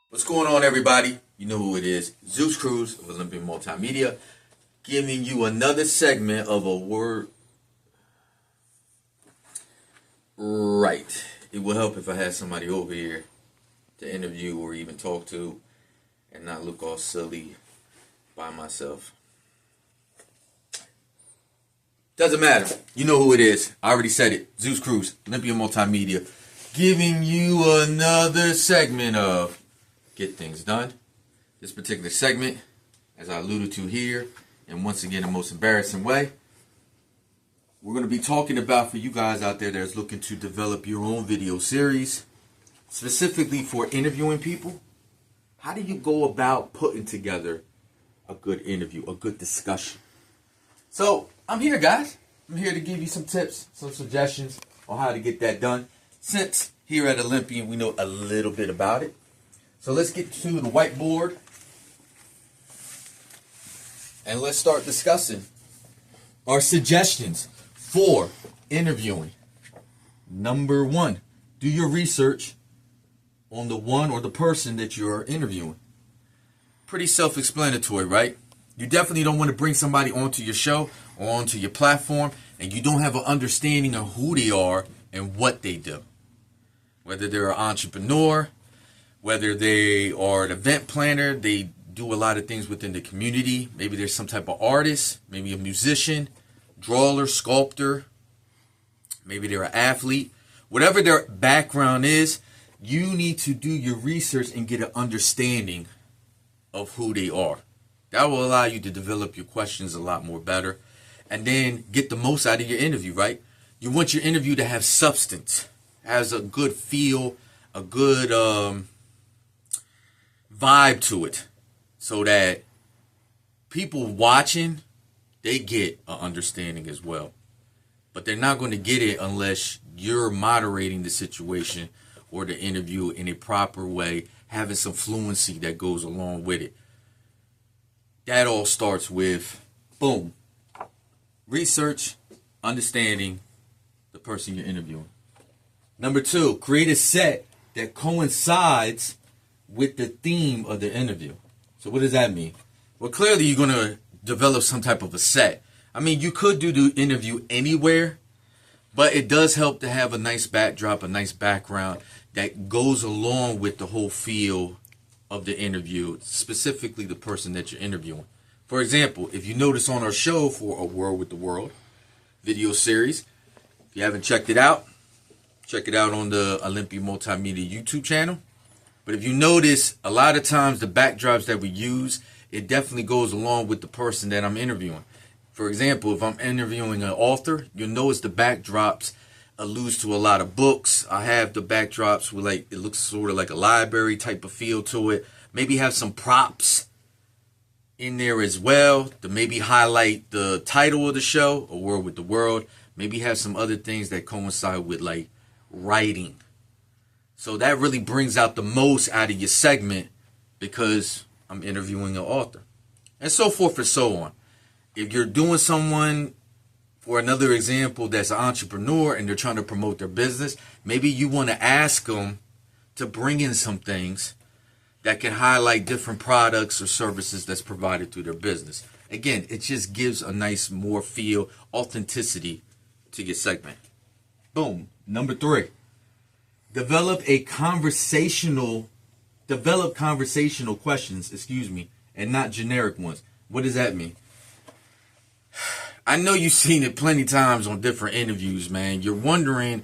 What's going on, everybody? You know who it is. ZEUS CRUZ of Olympian Multimedia, giving you another segment of a word. Right. It will help if I had somebody over here to interview or even talk to and not look all silly by myself. Doesn't matter. You know who it is. I already said it. ZEUS CRUZ, Olympian Multimedia, giving you another segment of Get Things Done. This particular segment, as I alluded to here, and once again, the most embarrassing way, we're going to be talking about, for you guys out there that's looking to develop your own video series, specifically for interviewing people. How do you go about putting together a good interview, a good discussion? So, I'm here, guys. I'm here to give you some tips, some suggestions on how to get that done. Since here at Olympian, we know a little bit about it. So let's get to the whiteboard and let's start discussing our suggestions for interviewing. Number one, do your research on the one or the person that you're interviewing. Pretty self-explanatory, right? You definitely don't want to bring somebody onto your show or onto your platform and you don't have an understanding of who they are and what they do. Whether they're an entrepreneur, whether they are an event planner, they do a lot of things within the community. Maybe there's some type of artist, maybe a musician, drawer, sculptor. Maybe they're an athlete. Whatever their background is, you need to do your research and get an understanding of who they are. That will allow you to develop your questions a lot more better and then get the most out of your interview, right? You want your interview to have substance, has a good feel, a good vibe to it, so that people watching, they get an understanding as well. But they're not going to get it unless you're moderating the situation or the interview in a proper way, having some fluency that goes along with it. That all starts with, boom, research, understanding the person you're interviewing. Number two, create a set that coincides with the theme of the interview. So what does that mean? Well, clearly you're going to develop some type of a set. I mean, you could do the interview anywhere, but it does help to have a nice backdrop, a nice background that goes along with the whole feel of the interview, specifically the person that you're interviewing. For example, if you notice on our show for A World with the World video series, if you haven't checked it out, check it out on the Olympian Multimedia YouTube channel. But if you notice, a lot of times the backdrops that we use, it definitely goes along with the person that I'm interviewing. For example, if I'm interviewing an author, you'll notice the backdrops alludes to a lot of books. I have the backdrops with, like, it looks sort of like a library type of feel to it. Maybe have some props in there as well to maybe highlight the title of the show, A World with the World. Maybe have some other things that coincide with, like, writing. So that really brings out the most out of your segment because I'm interviewing an author. And so forth and so on. If you're doing someone, for another example, that's an entrepreneur and they're trying to promote their business, maybe you want to ask them to bring in some things that can highlight different products or services that's provided through their business. Again, it just gives a nice more feel, authenticity to your segment. Boom. Number three. Develop conversational questions, and not generic ones. What does that mean? I know you've seen it plenty times on different interviews, man. You're wondering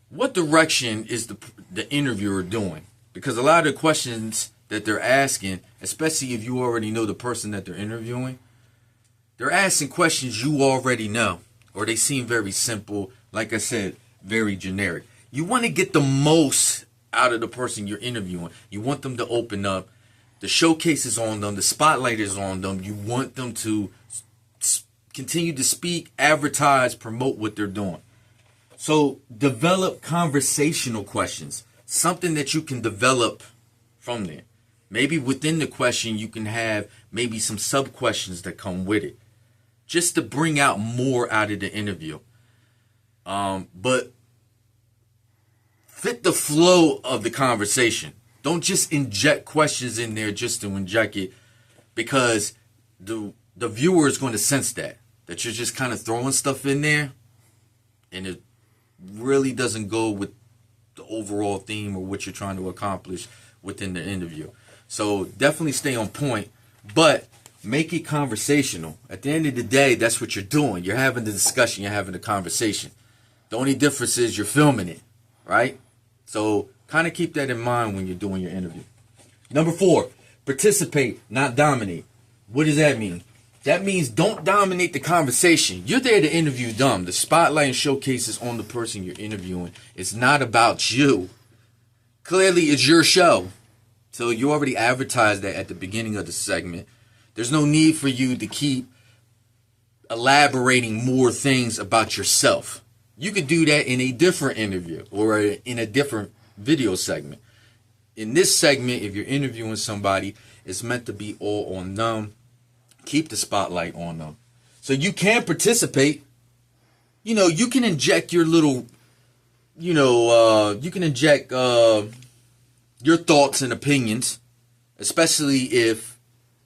what direction is the interviewer doing? Because a lot of the questions that they're asking, especially if you already know the person that they're interviewing, they're asking questions you already know, or they seem very simple, like I said, very generic. You want to get the most out of the person you're interviewing. You want them to open up. The showcase is on them. The spotlight is on them. You want them to continue to speak, advertise, promote what they're doing. So develop conversational questions, something that you can develop from there. Maybe within the question, you can have maybe some sub-questions that come with it, just to bring out more out of the interview. But fit the flow of the conversation. Don't just inject questions in there just to inject it, because the viewer is going to sense that you're just kind of throwing stuff in there, and it really doesn't go with the overall theme or what you're trying to accomplish within the interview. So definitely stay on point, but make it conversational. At the end of the day, that's what you're doing. You're having the discussion, you're having the conversation. The only difference is you're filming it, right? So kind of keep that in mind when you're doing your interview. Number 4, participate, not dominate. What does that mean? That means don't dominate the conversation. You're there to interview them. The spotlight and showcase is on the person you're interviewing. It's not about you. Clearly, it's your show. So you already advertised that at the beginning of the segment. There's no need for you to keep elaborating more things about yourself. You could do that in a different interview or in a different video segment. In this segment, if you're interviewing somebody, it's meant to be all on them. Keep the spotlight on them. So you can participate. You know, you can inject your little, you can inject your thoughts and opinions, especially if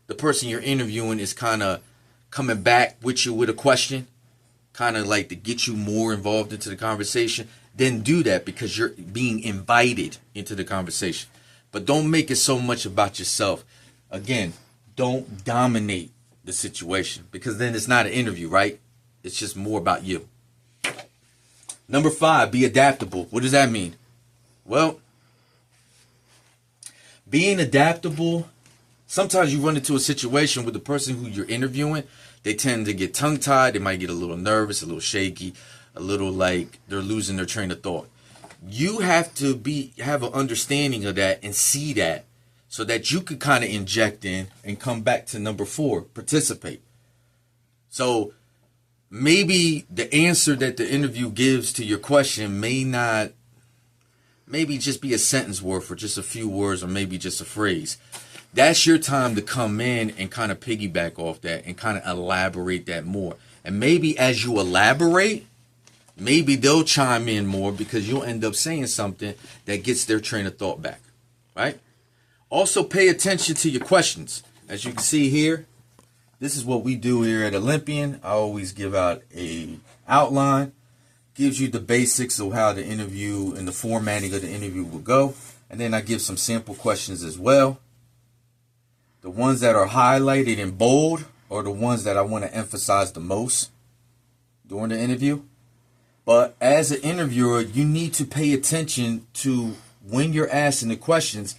the person you're interviewing is kind of coming back with you with a question, kind of like to get you more involved into the conversation. Then do that, because you're being invited into the conversation. But don't make it so much about yourself. Again, don't dominate the situation, because then it's not an interview, right? It's just more about you. Number 5, be adaptable. What does that mean? Well, being adaptable, sometimes you run into a situation with the person who you're interviewing. They tend to get tongue-tied. They might get a little nervous, a little shaky, a little like they're losing their train of thought. You have to have an understanding of that and see that, so that you could kind of inject in and come back to number 4, participate. So maybe the answer that the interview gives to your question maybe just be a sentence worth, or just a few words, or maybe just a phrase. That's your time to come in and kind of piggyback off that and kind of elaborate that more. And maybe as you elaborate, maybe they'll chime in more, because you'll end up saying something that gets their train of thought back, right? Also, pay attention to your questions. As you can see here, this is what we do here at Olympian. I always give out a outline, gives you the basics of how the interview and the formatting of the interview will go. And then I give some sample questions as well. The ones that are highlighted in bold are the ones that I want to emphasize the most during the interview. But as an interviewer, you need to pay attention to when you're asking the questions.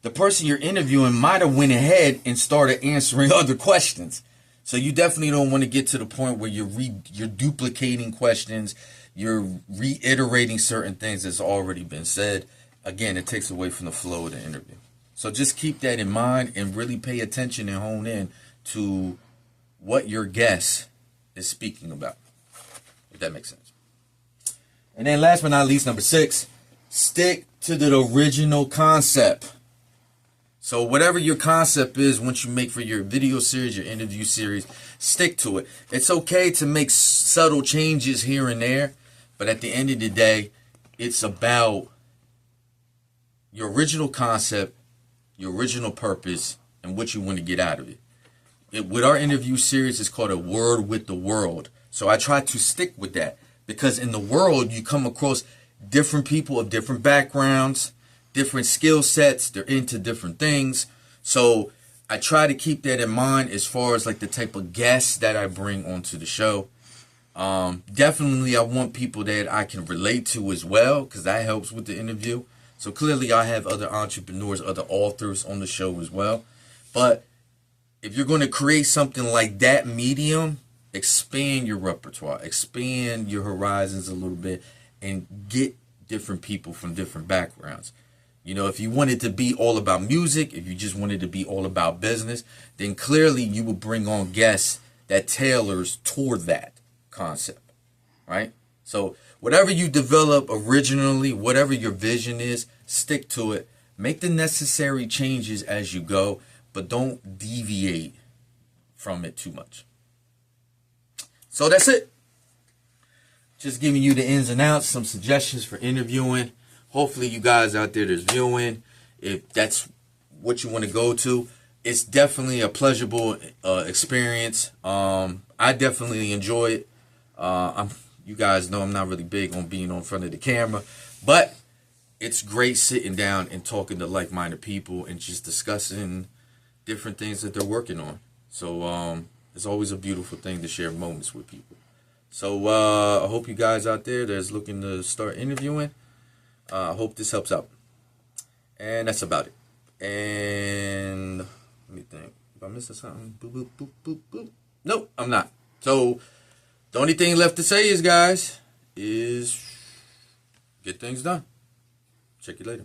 The person you're interviewing might have went ahead and started answering other questions. So you definitely don't want to get to the point where you're duplicating questions, you're reiterating certain things that's already been said. Again, it takes away from the flow of the interview. So just keep that in mind and really pay attention and hone in to what your guest is speaking about, if that makes sense. And then last but not least, number 6, stick to the original concept. So whatever your concept is, once you make for your video series, your interview series, stick to it. It's okay to make subtle changes here and there, but at the end of the day, it's about your original concept, your original purpose, and what you want to get out of it. With our interview series, it's called A Word with the World. So I try to stick with that, because in the world, you come across different people of different backgrounds, different skill sets. They're into different things. So I try to keep that in mind as far as like the type of guests that I bring onto the show. Definitely, I want people that I can relate to as well, because that helps with the interview. So clearly, I have other entrepreneurs, other authors on the show as well. But if you're going to create something like that medium, expand your repertoire, expand your horizons a little bit, and get different people from different backgrounds. You know, if you wanted to be all about music, if you just wanted to be all about business, then clearly you will bring on guests that tailors toward that concept, right? So whatever you develop originally, whatever your vision is, stick to it. Make the necessary changes as you go, but don't deviate from it too much. So that's it. Just giving you the ins and outs, some suggestions for interviewing. Hopefully you guys out there that's viewing if that's what you want to go to, it's definitely a pleasurable experience. I definitely enjoy it. You guys know I'm not really big on being on front of the camera, but it's great sitting down and talking to like-minded people and just discussing different things that they're working on. So it's always a beautiful thing to share moments with people. So I hope you guys out there that's looking to start interviewing, I hope this helps out. And that's about it. And let me think. If I'm missing something, boop, boop, boop, boop, boop. Nope, I'm not. So the only thing left to say is, guys, is get things done. Check you later.